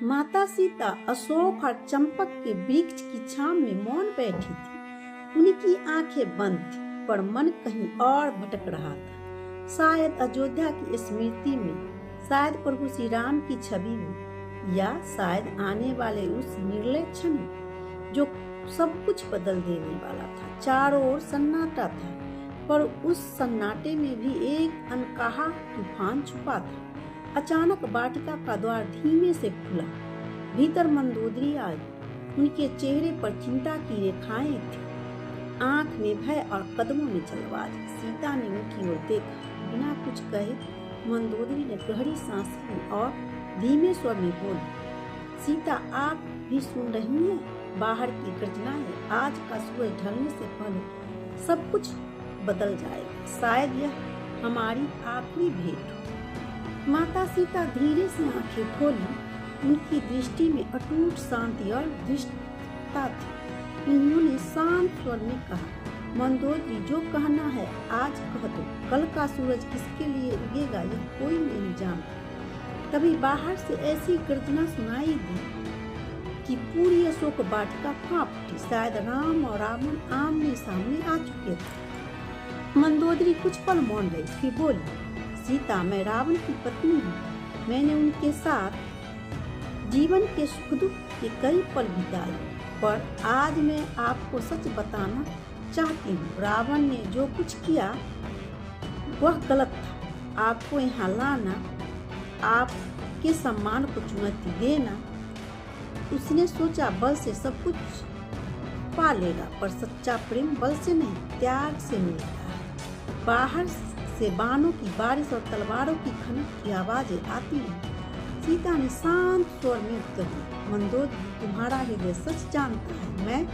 माता सीता अशोक और चंपक के वृक्ष की छांव में मौन बैठी थी। उनकी आंखें बंद थी, पर मन कहीं और भटक रहा था। शायद अयोध्या की स्मृति में, शायद प्रभु श्री राम की छवि में, या शायद आने वाले उस निर्लय क्षण में जो सब कुछ बदल देने वाला था। चारों ओर सन्नाटा था, पर उस सन्नाटे में भी एक अनकहा तूफान छुपा था। अचानक वाटिका का द्वार धीमे से खुला। भीतर मंदोदरी आई। उनके चेहरे पर चिंता की रेखाएं थी, आंख में भय और कदमों में जल्दबाजी। सीता ने उनकी ओर देखा। बिना कुछ कहे मंदोदरी ने गहरी सांस ली और धीमे स्वर में बोली, सीता, आप भी सुन रही हैं? बाहर की गर्जना है। आज का सूरज ढलने से पहले सब कुछ बदल जाएगा। शायद यह हमारी आखिरी भेंट हो। माता सीता धीरे से आंखें खोली। उनकी दृष्टि में अटूट शांति और दृढ़ता थी। उन्होंने शांत स्वर में कहा, मंदोदरी, जो कहना है आज कह दो। कल का सूरज किसके लिए उगेगा यह कोई नहीं जानता। तभी बाहर से ऐसी गर्जना सुनाई दी कि पूरी अशोक वाटिका कांप उठी। शायद राम और रावण आमने सामने आ चुके थे। मंदोदरी कुछ पल मौन रही, फिर बोली, सीता, मैं रावण की पत्नी हूँ। मैंने उनके साथ जीवन के सुख दुख के कई पल बिताए, पर आज मैं आपको सच बताना चाहती हूँ। रावण ने जो कुछ किया वह गलत था। आपको यहाँ लाना, आपके सम्मान को चुनौती देना, उसने सोचा बल से सब कुछ पा लेगा, पर सच्चा प्रेम बल से नहीं, त्याग से मिलता है। बाहर से बाणों की बारिश और तलवारों की खनक की आवाजें आती हैं। सीता ने शांत स्वर में उत्तर दिया, मंदोदरी, तुम्हारा हृदय सच जानता है। मैं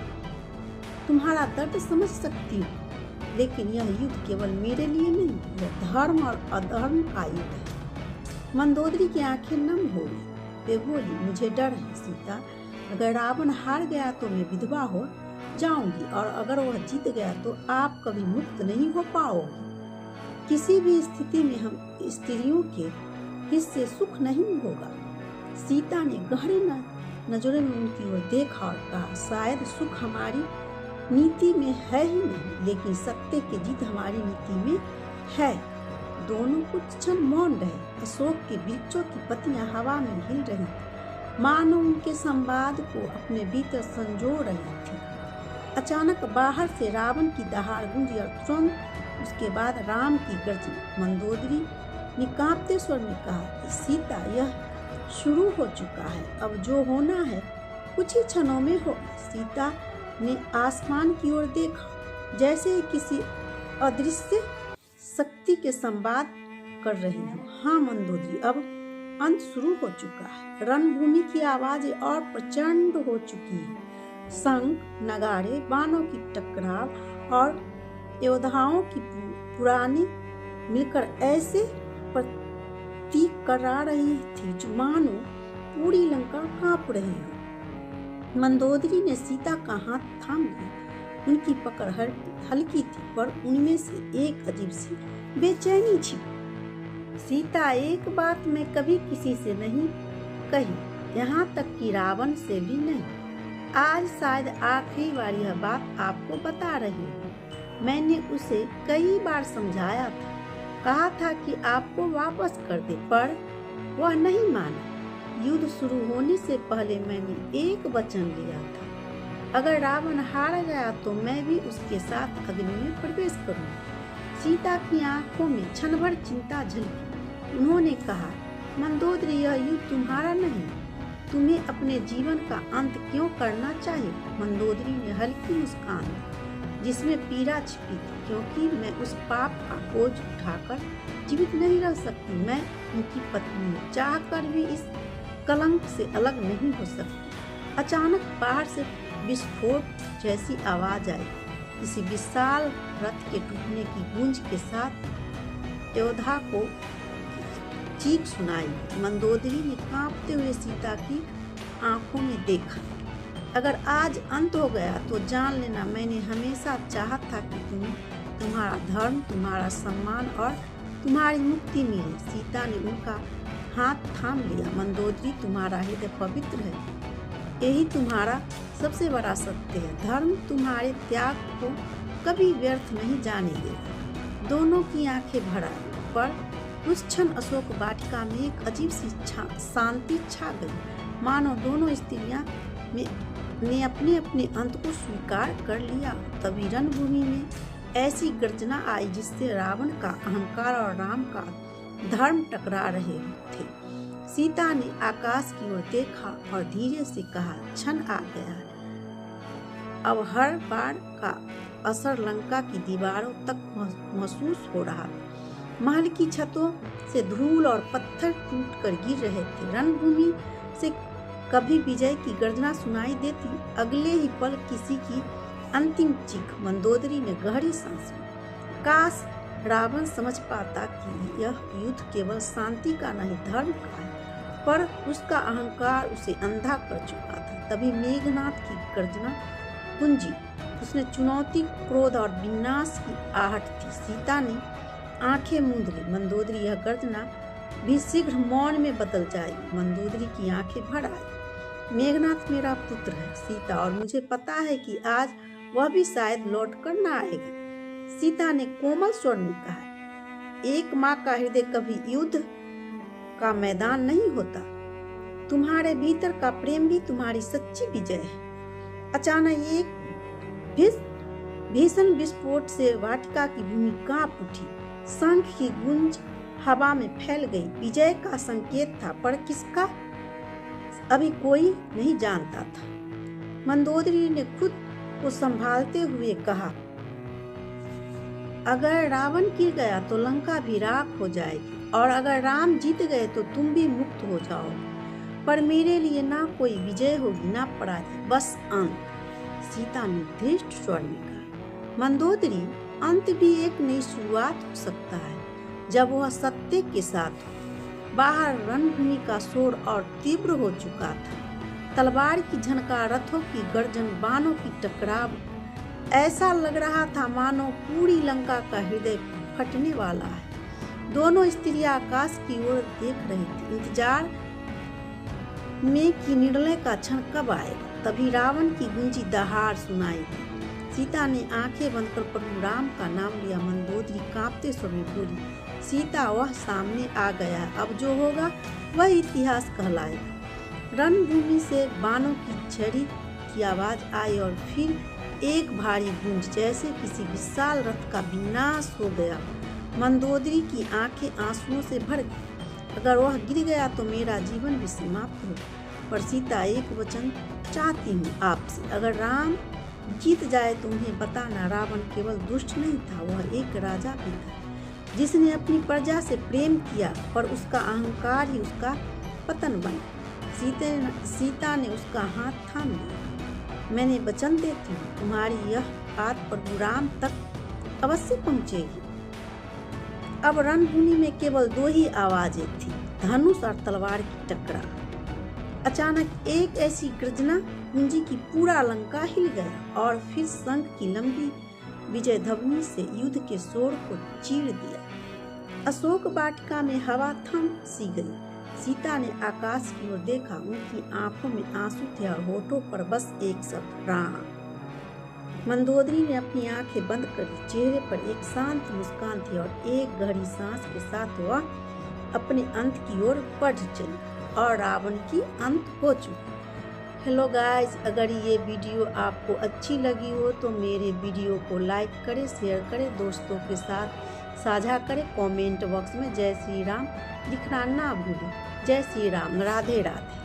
तुम्हारा दर्द समझ सकती हूँ, लेकिन यह युद्ध केवल मेरे लिए नहीं, यह धर्म और अधर्म का युद्ध है। मंदोदरी की आंखें नम हो गई। वे बोली, मुझे डर है सीता। अगर रावण हार गया तो मैं विधवा हो जाऊंगी, और अगर वह जीत गया तो आप कभी मुक्त नहीं हो पाओगी। किसी भी स्थिति में हम स्त्रियों के हिस्से सुख नहीं होगा। सीता ने गहरी नजरों में उनकी ओर देखा और कहा, शायद सुख हमारी नीति में है ही नहीं, लेकिन सत्य की जीत हमारी नीति में है। दोनों कुछ क्षण मौन रहे। अशोक के वृक्षों की पत्तियां हवा में हिल रही थी, मानो उनके संवाद को अपने भीतर संजो रही थी। अचानक बाहर से रावण की दहाड़ गूंजी और तुरंत उसके बाद राम की गर्जना। मंदोदरी ने कांपते स्वर में कहा, सीता, यह शुरू हो चुका है। अब जो होना है कुछ ही क्षणों में होगा। सीता ने आसमान की ओर देखा, जैसे किसी अदृश्य शक्ति के संवाद कर रही हो। हाँ मंदोदरी, अब अंत शुरू हो चुका है। रणभूमि की आवाजें और प्रचंड हो चुकी है। शंख, नगाड़े, बाणों की टकराव और योद्धाओं की पुरानी मिलकर ऐसे प्रतीक करा रही थी जो मानो पूरी लंका कांप रही हो। मंदोदरी ने सीता का हाथ थाम लिया। उनकी पकड़ हल्की थी, पर उनमें से एक अजीब सी बेचैनी छिपी। सीता, एक बात मैं कभी किसी से नहीं कही, यहाँ तक कि रावण से भी नहीं। आज शायद आखिरी बार यह बात आपको बता रही हूँ। मैंने उसे कई बार समझाया था, कहा था कि आपको वापस कर दे, पर वह नहीं माना। युद्ध शुरू होने से पहले मैंने एक वचन लिया था, अगर रावण हार गया तो मैं भी उसके साथ अग्नि में प्रवेश करूंगा। सीता की आंखों में क्षण भर चिंता झलकी। उन्होंने कहा, मंदोदरी, यह युद्ध तुम्हारा नहीं, तुम्हें अपने जीवन का अंत क्यों करना चाहिए? मंदोदरी ने हल्की मुस्कान दी, जिसमें पीड़ा छिपी थी, क्योंकि मैं उस पाप का बोझ उठाकर जीवित नहीं रह सकती। मैं उनकी पत्नी हूँ, चाहकर भी इस कलंक से अलग नहीं हो सकती। अचानक बाहर से विस्फोट जैसी आवाज आई। किसी विशाल रथ के टूटने की गूंज के साथ योद्धा को चीख सुनाई। मंदोदरी ने कांपते हुए सीता की आंखों में देखा। अगर आज अंत हो गया तो जान लेना, मैंने हमेशा चाहा था कि तुम्हारा धर्म, तुम्हारा सम्मान और तुम्हारी मुक्ति मिले। सीता ने उनका हाथ थाम लिया। मंदोदरी, तुम्हारा हृदय पवित्र है, यही तुम्हारा सबसे बड़ा सत्य है। धर्म तुम्हारे त्याग को कभी व्यर्थ नहीं जाने देगा। दोनों की आंखें भर आई, पर उस क्षण अशोक वाटिका में एक अजीब सी शांति छा गई, मानो दोनों स्त्रियां ने अपने अपने अंत को स्वीकार कर लिया। तभी रणभूमि में ऐसी गर्जना आई जिससे रावण का अहंकार और राम का धर्म टकरा रहे थे। सीता ने आकाश की ओर देखा और धीरे से कहा, क्षण आ गया है। अब हर बार का असर लंका की दीवारों तक महसूस हो रहा था। महल की छतों से धूल और पत्थर टूट कर गिर रहे थे। रणभूमि से कभी विजय की गर्जना सुनाई देती, अगले ही पल किसी की अंतिम चीख। मंदोदरी ने गहरी सांस ली। काश रावण समझ पाता कि यह युद्ध केवल शांति का नहीं, धर्म का है, पर उसका अहंकार उसे अंधा कर चुका था। तभी मेघनाद की गर्जना गूंजी। उसने चुनौती, क्रोध और विनाश की आहट थी। सीता ने आंखें मूंद ली। मंदोदरी, यह गर्जना भी शीघ्र मौन में बदल जाएगी। मंदोदरी की आंखें भर आई। मेघनाद मेरा पुत्र है सीता, और मुझे पता है कि आज वह भी शायद लौट कर न आएगा। सीता ने कोमल स्वर में कहा, एक माँ का हृदय कभी युद्ध का मैदान नहीं होता। तुम्हारे भीतर का प्रेम भी तुम्हारी सच्ची विजय है। अचानक एक भीषण विस्फोट से वाटिका की भूमि कांप उठी। शंख की गूंज हवा में फैल गई। विजय का संकेत था, पर किसका अभी कोई नहीं जानता था। मंदोदरी ने खुद को संभालते हुए कहा, अगर रावण गिर गया तो लंका भी राख हो जाएगी, और अगर राम जीत गए तो तुम भी मुक्त हो जाओगे। पर मेरे लिए ना कोई विजय होगी ना पराजय, बस अंत। सीता ने धीष्ट स्वर में कहा, मंदोदरी, अंत भी एक नई शुरुआत हो सकता है, जब वह सत्य के साथ हो। बाहर रणभूमि का शोर और तीव्र हो चुका था। तलवार की झनकार, रथों की गर्जन, बाणों की टकराव। ऐसा लग रहा था मानो पूरी लंका का हृदय फटने वाला है। दोनों स्त्रियां आकाश की ओर देख रही थी, इंतजार में कि निर्णय का क्षण कब आएगा। तभी रावण की गूंजी दहाड़ सुनाई दी। सीता ने आंखें बंद कर प्रभु राम का नाम लिया। मंदोदरी कांपते स्वर में बोली, सीता, वह सामने आ गया है, अब जो होगा वह इतिहास कहलाएगा। रणभूमि से बाणों की झड़ी की आवाज आई और फिर एक भारी गूंज, जैसे किसी विशाल रथ का विनाश हो गया। मंदोदरी की आंखें आंसुओं से भर गई। अगर वह गिर गया तो मेरा जीवन भी समाप्त हो। पर सीता, एक वचन चाहती हूँ आपसे, अगर राम जीत जाए तो उन्हें बताना, रावण केवल दुष्ट नहीं था, वह एक राजा भी था, जिसने अपनी प्रजा से प्रेम किया, पर उसका अहंकार ही उसका पतन बना। सीता ने उसका हाथ थाम लिया। मैंने वचन देती हूँ, तुम्हारी यह बात प्रभु राम तक अवश्य पहुँचेगी। अब रणभूमि में केवल दो ही आवाजें थी, धनुष और तलवार की टकरार। अचानक एक ऐसी गर्जना गूंजी कि पूरा लंका हिल गया, और फिर शंख की लंबी विजय ध्वनि से युद्ध के शोर को चीर दिया। अशोक वाटिका में हवा थम सी गई। सीता ने आकाश की ओर देखा। उनकी आंखों में आंसू थे और होठों पर बस एक शब्द, राम। मंदोदरी ने अपनी आंखें बंद कर ली। चेहरे पर एक शांत मुस्कान थी, और एक गहरी सांस के साथ वह अपने अंत की ओर बढ़ चली, और रावण की अंत हो चुकी। हेलो गाइस, अगर ये वीडियो आपको अच्छी लगी हो तो मेरे वीडियो को लाइक करें, शेयर करें, दोस्तों के साथ साझा करें। कमेंट बॉक्स में जय श्री राम लिखना ना भूलें। जय श्री राम, राधे राधे।